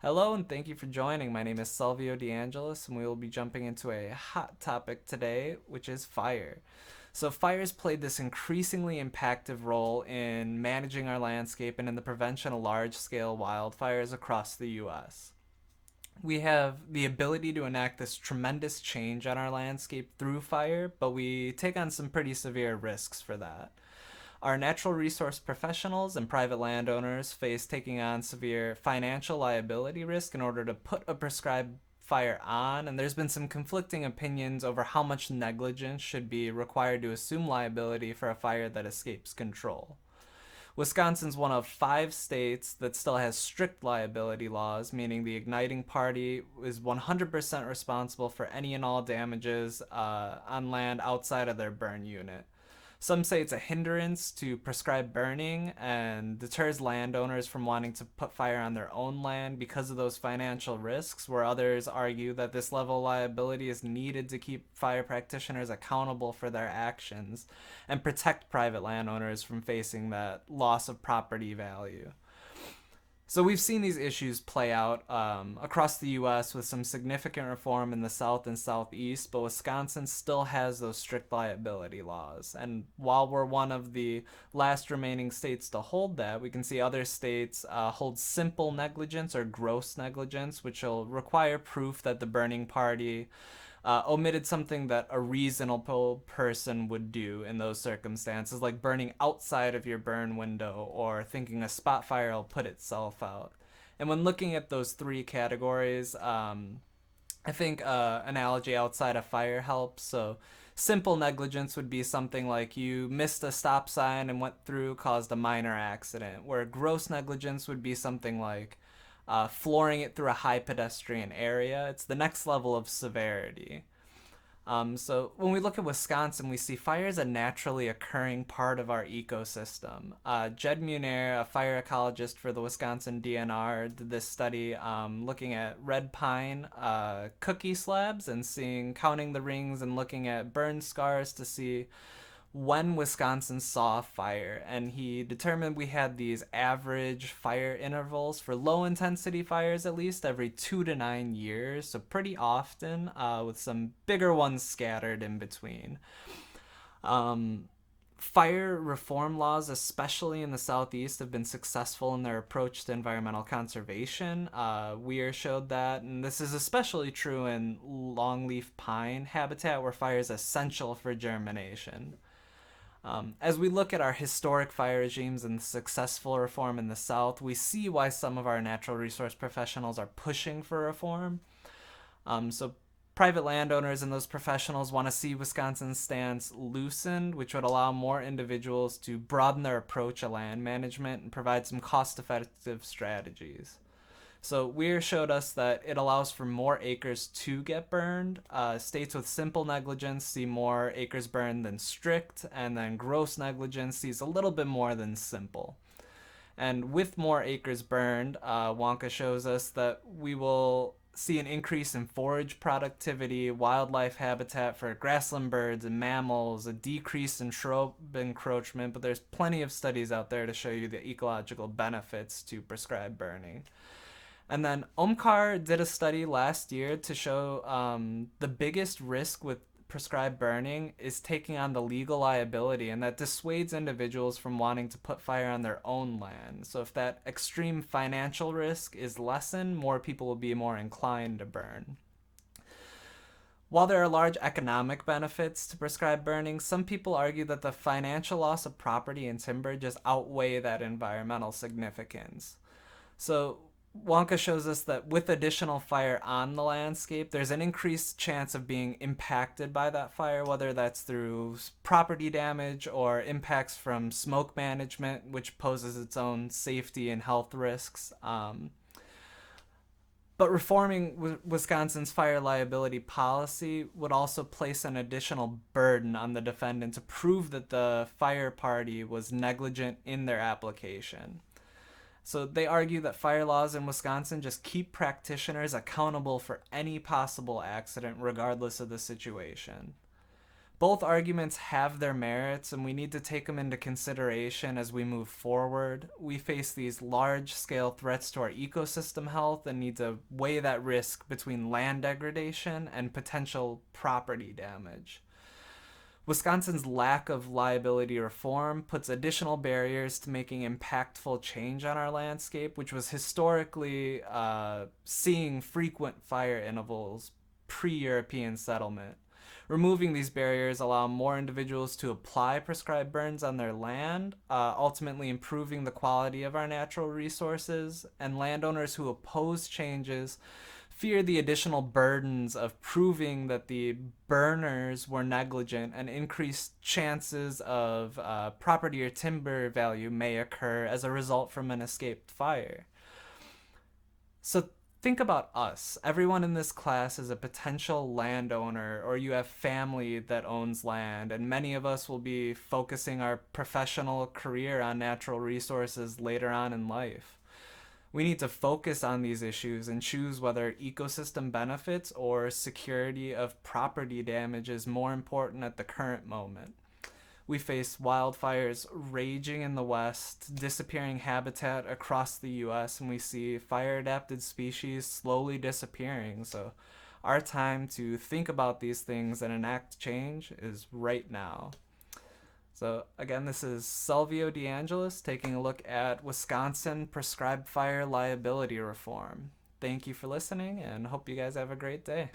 Hello and thank you for joining. My name is Selvio DeAngeles and we will be jumping into a hot topic today, which is fire. So fires played this increasingly impactful role in managing our landscape and in the prevention of large-scale wildfires across the US. We have the ability to enact this tremendous change on our landscape through fire, but we take on some pretty severe risks for that. Our natural resource professionals and private landowners face taking on severe financial liability risk in order to put a prescribed fire on, and there's been some conflicting opinions over how much negligence should be required to assume liability for a fire that escapes control. Wisconsin's one of 5 states that still has strict liability laws, meaning the igniting party is 100% responsible for any and all damages on land outside of their burn unit. Some say it's a hindrance to prescribed burning and deters landowners from wanting to put fire on their own land because of those financial risks, where others argue that this level of liability is needed to keep fire practitioners accountable for their actions and protect private landowners from facing that loss of property value. So we've seen these issues play out across the U.S. with some significant reform in the South and Southeast, but Wisconsin still has those strict liability laws. And while we're one of the last remaining states to hold that, we can see other states hold simple negligence or gross negligence, which will require proof that the burning party omitted something that a reasonable person would do in those circumstances, like burning outside of your burn window or thinking a spot fire will put itself out. And when looking at those three categories, I think analogy outside of fire helps. So simple negligence would be something like you missed a stop sign and went through, caused a minor accident, where gross negligence would be something like flooring it through a high pedestrian area. It's the next level of severity. So when we look at Wisconsin, we see fire as a naturally occurring part of our ecosystem. Jed Munir, a fire ecologist for the Wisconsin DNR, did this study looking at red pine cookie slabs and counting the rings and looking at burn scars to see when Wisconsin saw fire, and he determined we had these average fire intervals for low intensity fires, at least every 2 to 9 years, so pretty often, with some bigger ones scattered in between. Um, Fire reform laws, especially in the Southeast, have been successful in their approach to environmental conservation. Weir showed that, and this is especially true in longleaf pine habitat where fire is essential for germination. As we look at our historic fire regimes and successful reform in the South, we see why some of our natural resource professionals are pushing for reform. So private landowners and those professionals want to see Wisconsin's stance loosened, which would allow more individuals to broaden their approach to land management and provide some cost-effective strategies. So Weir showed us that it allows for more acres to get burned. States with simple negligence see more acres burned than strict, and then gross negligence sees a little bit more than simple. And with more acres burned, Wonka shows us that we will see an increase in forage productivity, wildlife habitat for grassland birds and mammals, a decrease in shrub encroachment, but there's plenty of studies out there to show you the ecological benefits to prescribed burning. And then Omkar did a study last year to show the biggest risk with prescribed burning is taking on the legal liability, and that dissuades individuals from wanting to put fire on their own land. So if that extreme financial risk is lessened, more people will be more inclined to burn. While there are large economic benefits to prescribed burning, some people argue that the financial loss of property and timber just outweigh that environmental significance. So Wonka shows us that with additional fire on the landscape, there's an increased chance of being impacted by that fire, whether that's through property damage or impacts from smoke management, which poses its own safety and health risks. But reforming Wisconsin's fire liability policy would also place an additional burden on the defendant to prove that the fire party was negligent in their application. So they argue that fire laws in Wisconsin just keep practitioners accountable for any possible accident, regardless of the situation. Both arguments have their merits, and we need to take them into consideration as we move forward. We face these large-scale threats to our ecosystem health and need to weigh that risk between land degradation and potential property damage. Wisconsin's lack of liability reform puts additional barriers to making impactful change on our landscape, which was historically seeing frequent fire intervals pre-European settlement. Removing these barriers allow more individuals to apply prescribed burns on their land, ultimately improving the quality of our natural resources, and landowners who oppose changes fear the additional burdens of proving that the burners were negligent, and increased chances of property or timber value may occur as a result from an escaped fire. So think about us. Everyone in this class is a potential landowner, or you have family that owns land, and many of us will be focusing our professional career on natural resources later on in life. We need to focus on these issues and choose whether ecosystem benefits or security of property damage is more important at the current moment. We face wildfires raging in the West, disappearing habitat across the US, and we see fire adapted species slowly disappearing. So, our time to think about these things and enact change is right now. So, again, this is Selvio DeAngeles taking a look at Wisconsin prescribed fire liability reform. Thank you for listening, and hope you guys have a great day.